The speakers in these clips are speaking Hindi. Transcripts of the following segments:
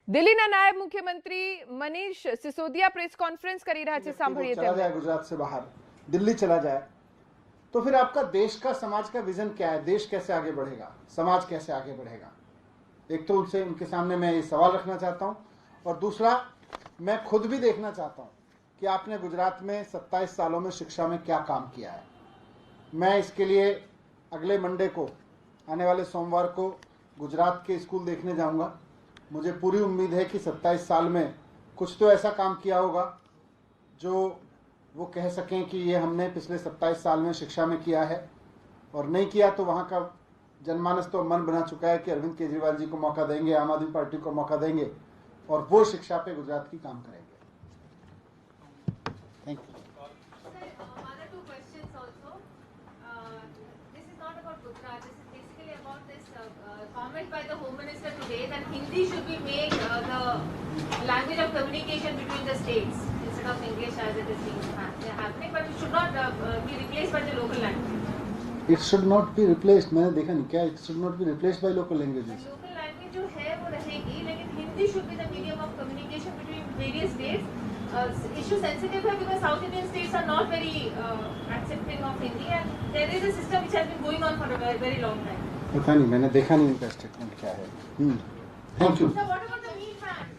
દિલ્હીના નાયબ મુખ્યમંત્રી મનીષ સિસોદિયા પ્રેસ કોન્ફરન્સ કરી રહ્યા છે, સાંભળીએ चला जाए गुजरात से बाहर, दिल्ली चला जाए, तो फिर आपका देश का, समाज का विजन क्या है? देश कैसे आगे बढ़ेगा, समाज कैसे आगे बढ़ेगा? एक तो उनसे, उनके सामने मैं ये सवाल रखना चाहता हूं, और दूसरा मैं खुद भी देखना चाहता हूं कि आपने गुजरात में 27 सालों में शिक्षा में क्या काम किया है। मैं इसके लिए अगले मंडे को, आने वाले सोमवार को गुजरात के स्कूल देखने जाऊंगा। मुझे पूरी उम्मीद है कि 27 साल में कुछ तो ऐसा काम किया होगा जो वो कह सकें कि ये हमने पिछले 27 साल में शिक्षा में किया है, और नहीं किया तो वहाँ का जनमानस तो मन बना चुका है कि अरविंद केजरीवाल जी को मौका देंगे, आम आदमी पार्टी को मौका देंगे, और वो शिक्षा पे गुजरात की काम करेंगे। Thank you. Comment by the Home Minister today that Hindi should be made the language of communication between the states instead of English as it is being happening, but it should not be replaced by the local language. It should not be replaced. मैंने देखा नहीं क्या, it should not be replaced by local languages. Local language जो है वो रहेगी, लेकिन Hindi should be the medium of communication between various states. Issue sensitive है because South Indian states are not very accepting of Hindi, and there is a system which has been going on for a very, very long time. पता नहीं, मैंने देखा नहीं उनका स्टेटमेंट क्या है। Thank you. So what about the meat ban?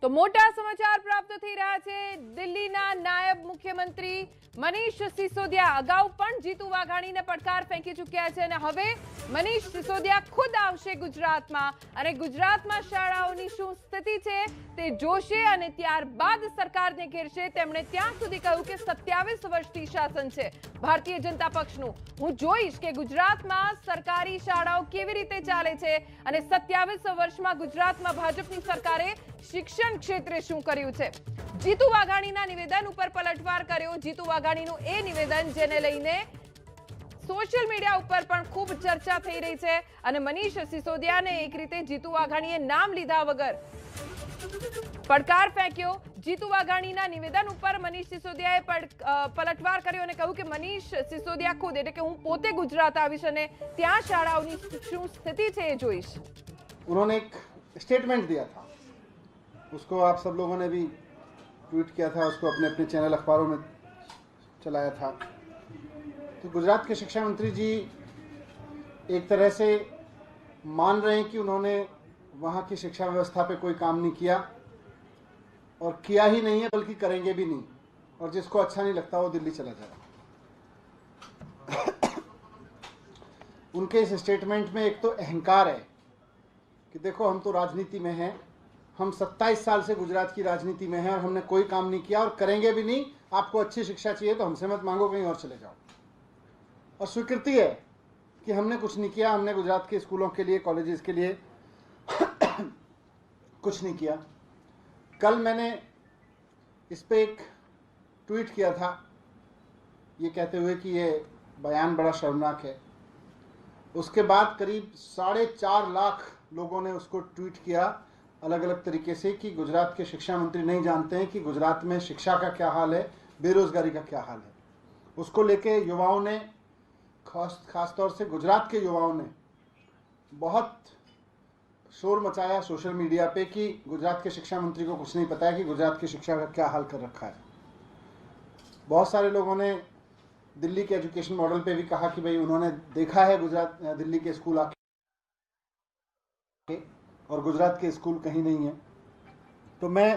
તો મોટા સમાચાર પ્રાપ્ત થઈ રહ્યા છે। દિલ્હીના નાયબ મુખ્યમંત્રી મનીષ સિસોદિયા અગાઉ પણ જીતુ વાઘાણીને પડકાર ફેંકી ચૂક્યા છે, અને હવે મનીષ સિસોદિયા ખુદ આવશે ગુજરાતમાં અને ગુજરાતમાં શાળાઓની શું સ્થિતિ છે તે જોશે અને ત્યારબાદ સરકારને ઘેરશે। તેમણે ત્યાં સુધી કહ્યું કે 27 વર્ષથી શાસન છે ભારતીય જનતા પક્ષનું। હું જોઈશ કે ગુજરાતમાં સરકારી શાળાઓ કેવી રીતે ચાલે છે, અને 27 વર્ષમાં ગુજરાતમાં ભાજપની સરકારે શિક્ષણ ક્ષેત્રે શું કર્યું છે। જીતુ વાઘાણીના નિવેદન ઉપર પલટવાર કર્યો। જીતુ વાઘાણીનું એ નિવેદન જેને લઈને સોશિયલ મીડિયા ઉપર પણ ખૂબ ચર્ચા થઈ રહી છે, અને મનીષ સિસોદિયાને એક રીતે જીતુ વાઘાણીએ નામ લીધા વગર પડકાર ફેંક્યો। જીતુ વાઘાણીના નિવેદન ઉપર મનીષ સિસોદિયાએ પલટવાર કર્યો અને કહ્યું કે મનીષ સિસોદિયા ખુદ, એટલે કે હું પોતે ગુજરાત આવીશ અને ત્યાં શાળાઓની શું સ્થિતિ છે એ જોઈશ। उन्होंने एक स्टेटमेंट दिया था, उसको आप सब लोगों ने भी ट्वीट किया था, उसको अपने अपने चैनल अखबारों में चलाया था। तो गुजरात के शिक्षा मंत्री जी एक तरह से मान रहे हैं कि उन्होंने वहाँ की शिक्षा व्यवस्था पे कोई काम नहीं किया, और किया ही नहीं है बल्कि करेंगे भी नहीं, और जिसको अच्छा नहीं लगता वो दिल्ली चला जाए। उनके इस स्टेटमेंट में एक तो अहंकार है कि देखो हम तो राजनीति में हैं, हम 27 साल से गुजरात की राजनीति में हैं और हमने कोई काम नहीं किया और करेंगे भी नहीं। आपको अच्छी शिक्षा चाहिए तो हमसे मत मांगो, कहीं और चले जाओ। और स्वीकृति है कि हमने कुछ नहीं किया, हमने गुजरात के स्कूलों के लिए, कॉलेजेस के लिए कुछ नहीं किया। कल मैंने इस पे एक ट्वीट किया था ये कहते हुए कि ये बयान बड़ा शर्मनाक है। उसके बाद करीब 4.5 लाख लोगों ने उसको ट्वीट किया अलग अलग तरीके से कि गुजरात के शिक्षा मंत्री नहीं जानते हैं कि गुजरात में शिक्षा का क्या हाल है, बेरोजगारी का क्या हाल है। उसको लेके युवाओं ने, खास तौर से गुजरात के युवाओं ने बहुत शोर मचाया सोशल मीडिया पे कि गुजरात के शिक्षा मंत्री को कुछ नहीं पता है कि गुजरात की शिक्षा का क्या हाल कर रखा है। बहुत सारे लोगों ने दिल्ली के एजुकेशन मॉडल पे भी कहा कि भाई उन्होंने देखा है गुजरात, दिल्ली के स्कूल आके, और गुजरात के स्कूल कहीं नहीं है। तो मैं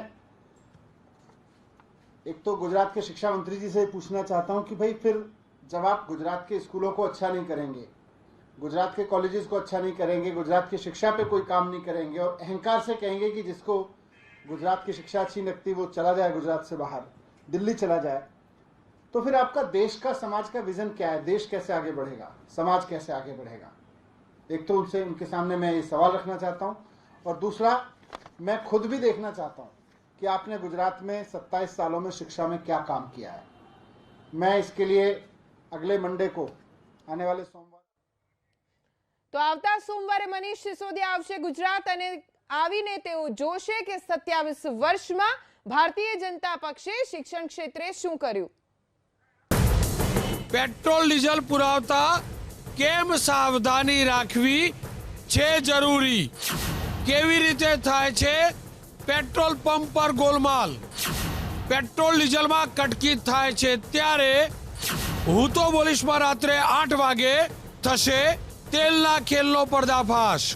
एक तो गुजरात के शिक्षा मंत्री जी से पूछना चाहता हूं कि भाई फिर जब आप गुजरात के स्कूलों को अच्छा नहीं करेंगे, गुजरात के कॉलेजेस को अच्छा नहीं करेंगे, गुजरात की शिक्षा पे कोई काम नहीं करेंगे, और अहंकार से कहेंगे कि जिसको गुजरात की शिक्षा अच्छी लगती वो चला जाए गुजरात से बाहर, दिल्ली चला जाए, तो फिर आपका देश का, समाज का विजन क्या है? देश कैसे आगे बढ़ेगा, समाज कैसे आगे बढ़ेगा? एक तो उनसे, उनके सामने मैं ये सवाल रखना चाहता हूं, और दूसरा मैं खुद भी देखना चाहता हूं कि आपने गुजरात में 27 सालों में शिक्षा में क्या काम किया है। मैं इसके लिए अगले मंडे को, आने वाले सोमवार, તો આવતા સોમવારે મનીષ સિસોદિયા આવશે ગુજરાત અને આવીને તેઓ જોશે કે 27 વર્ષમાં ભારતીય જનતા પક્ષે શિક્ષણ ક્ષેત્રે શું કર્યું। પેટ્રોલ ડીઝલ પુરાવતા કેમ સાવધાની રાખવી છે જરૂરી, કેવી રીતે થાય છે પેટ્રોલ પંપ પર ગોલમાલ, પેટ્રોલ ડીઝલમાં કટકી થાય છે, ત્યારે હું તો બોલીશમાં રાત્રે 8 વાગે થશે તેલના ખેલનો પર્દાફાશ।